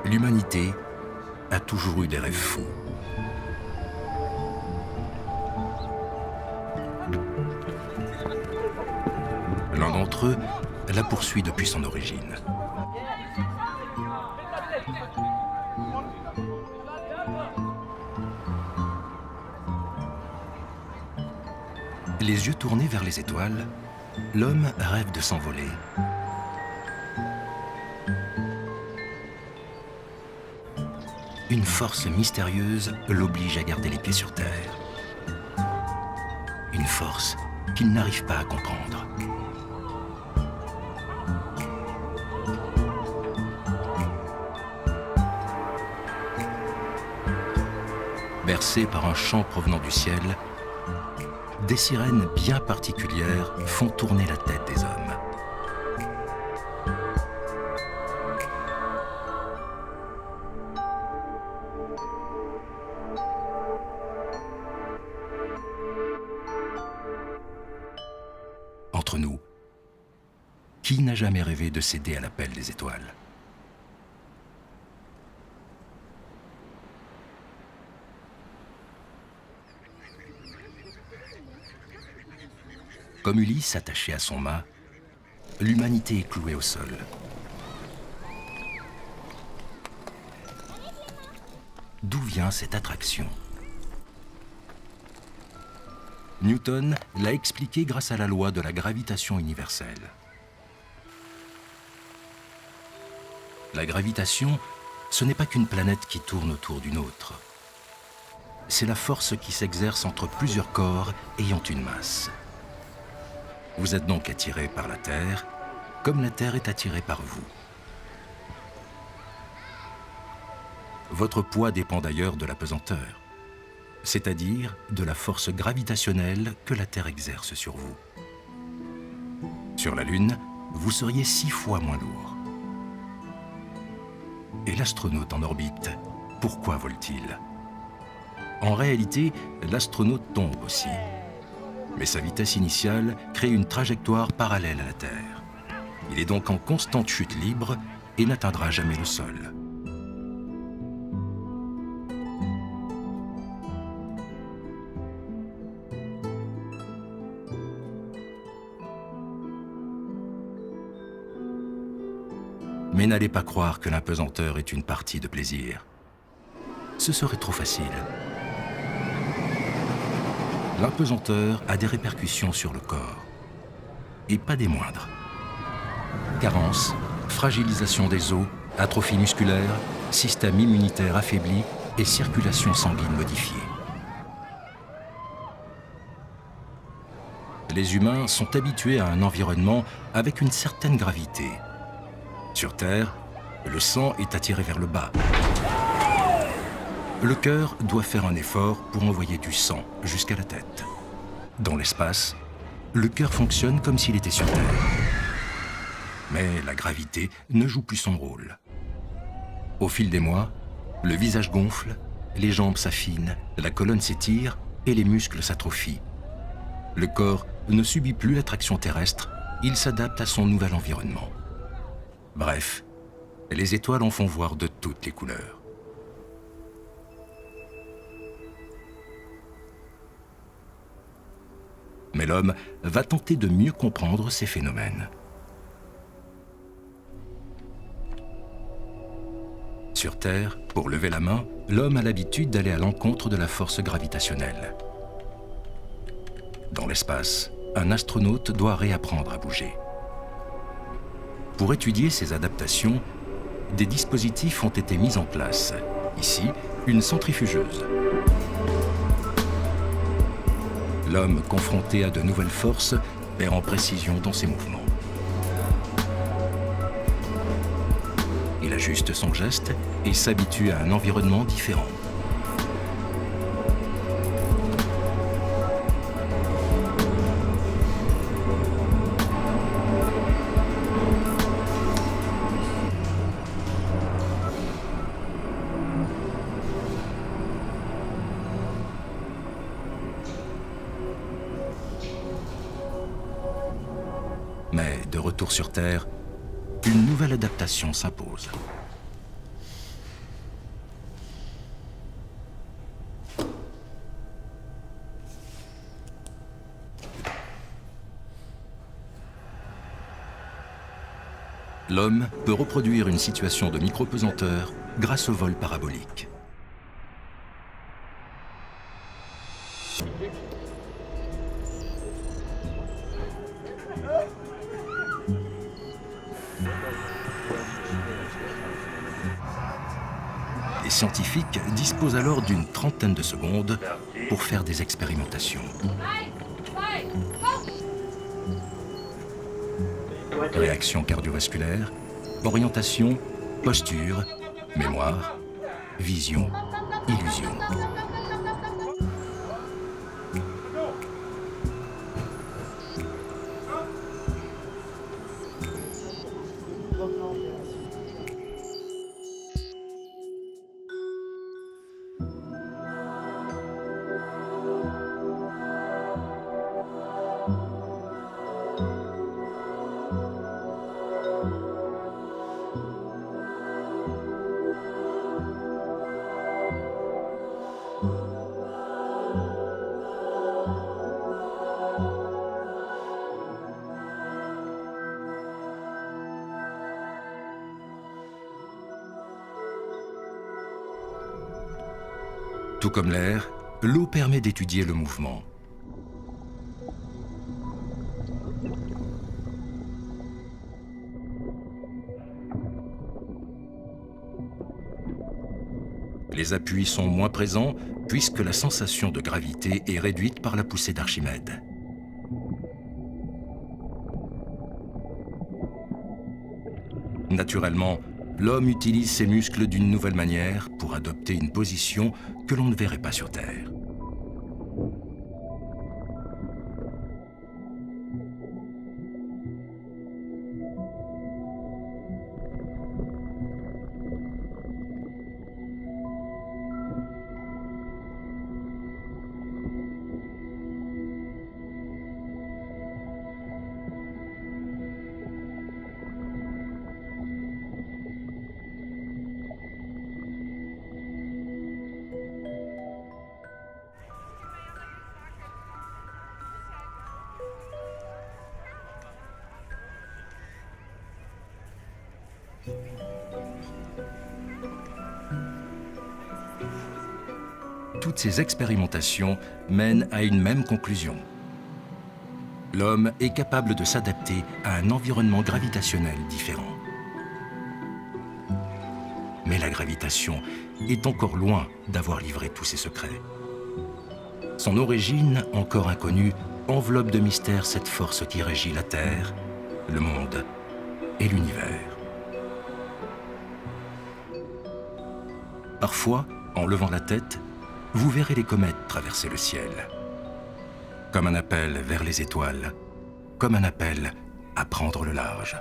l'humanité a toujours eu des rêves fous. L'un d'entre eux la poursuit depuis son origine. Les yeux tournés vers les étoiles, l'homme rêve de s'envoler. Une force mystérieuse l'oblige à garder les pieds sur terre. Une force qu'il n'arrive pas à comprendre. Bercés par un chant provenant du ciel, des sirènes bien particulières font tourner la tête des hommes. Entre nous, qui n'a jamais rêvé de céder à l'appel des étoiles ? Comme Ulysse attaché à son mât, l'humanité est clouée au sol. D'où vient cette attraction ? Newton l'a expliqué grâce à la loi de la gravitation universelle. La gravitation, ce n'est pas qu'une planète qui tourne autour d'une autre. C'est la force qui s'exerce entre plusieurs corps ayant une masse. Vous êtes donc attiré par la Terre, comme la Terre est attirée par vous. Votre poids dépend d'ailleurs de la pesanteur, c'est-à-dire de la force gravitationnelle que la Terre exerce sur vous. Sur la Lune, vous seriez 6 fois moins lourd. Et l'astronaute en orbite, pourquoi vole-t-il ? En réalité, l'astronaute tombe aussi. Mais sa vitesse initiale crée une trajectoire parallèle à la Terre. Il est donc en constante chute libre et n'atteindra jamais le sol. Mais n'allez pas croire que l'impesanteur est une partie de plaisir. Ce serait trop facile. L'impesanteur a des répercussions sur le corps, et pas des moindres. Carence, fragilisation des os, atrophie musculaire, système immunitaire affaibli et circulation sanguine modifiée. Les humains sont habitués à un environnement avec une certaine gravité. Sur Terre, le sang est attiré vers le bas. Le cœur doit faire un effort pour envoyer du sang jusqu'à la tête. Dans l'espace, le cœur fonctionne comme s'il était sur Terre. Mais la gravité ne joue plus son rôle. Au fil des mois, le visage gonfle, les jambes s'affinent, la colonne s'étire et les muscles s'atrophient. Le corps ne subit plus l'attraction terrestre, il s'adapte à son nouvel environnement. Bref, les étoiles en font voir de toutes les couleurs. Mais l'homme va tenter de mieux comprendre ces phénomènes. Sur Terre, pour lever la main, l'homme a l'habitude d'aller à l'encontre de la force gravitationnelle. Dans l'espace, un astronaute doit réapprendre à bouger. Pour étudier ces adaptations, des dispositifs ont été mis en place. Ici, une centrifugeuse. L'homme, confronté à de nouvelles forces, perd en précision dans ses mouvements. Il ajuste son geste et s'habitue à un environnement différent. Mais de retour sur Terre, une nouvelle adaptation s'impose. l'homme peut reproduire une situation de micropesanteur grâce au vol parabolique. Les scientifiques disposent alors d'une trentaine de secondes pour faire des expérimentations. Réaction cardiovasculaire, orientation, posture, mémoire, vision, illusion. Tout comme l'air, l'eau permet d'étudier le mouvement. Les appuis sont moins présents puisque la sensation de gravité est réduite par la poussée d'Archimède. Naturellement, l'homme utilise ses muscles d'une nouvelle manière pour adopter une position que l'on ne verrait pas sur Terre. Toutes ces expérimentations mènent à une même conclusion. L'homme est capable de s'adapter à un environnement gravitationnel différent. Mais la gravitation est encore loin d'avoir livré tous ses secrets. Son origine, encore inconnue, enveloppe de mystère cette force qui régit la Terre, le monde et l'univers. Parfois, en levant la tête, vous verrez les comètes traverser le ciel. Comme un appel vers les étoiles, comme un appel à prendre le large.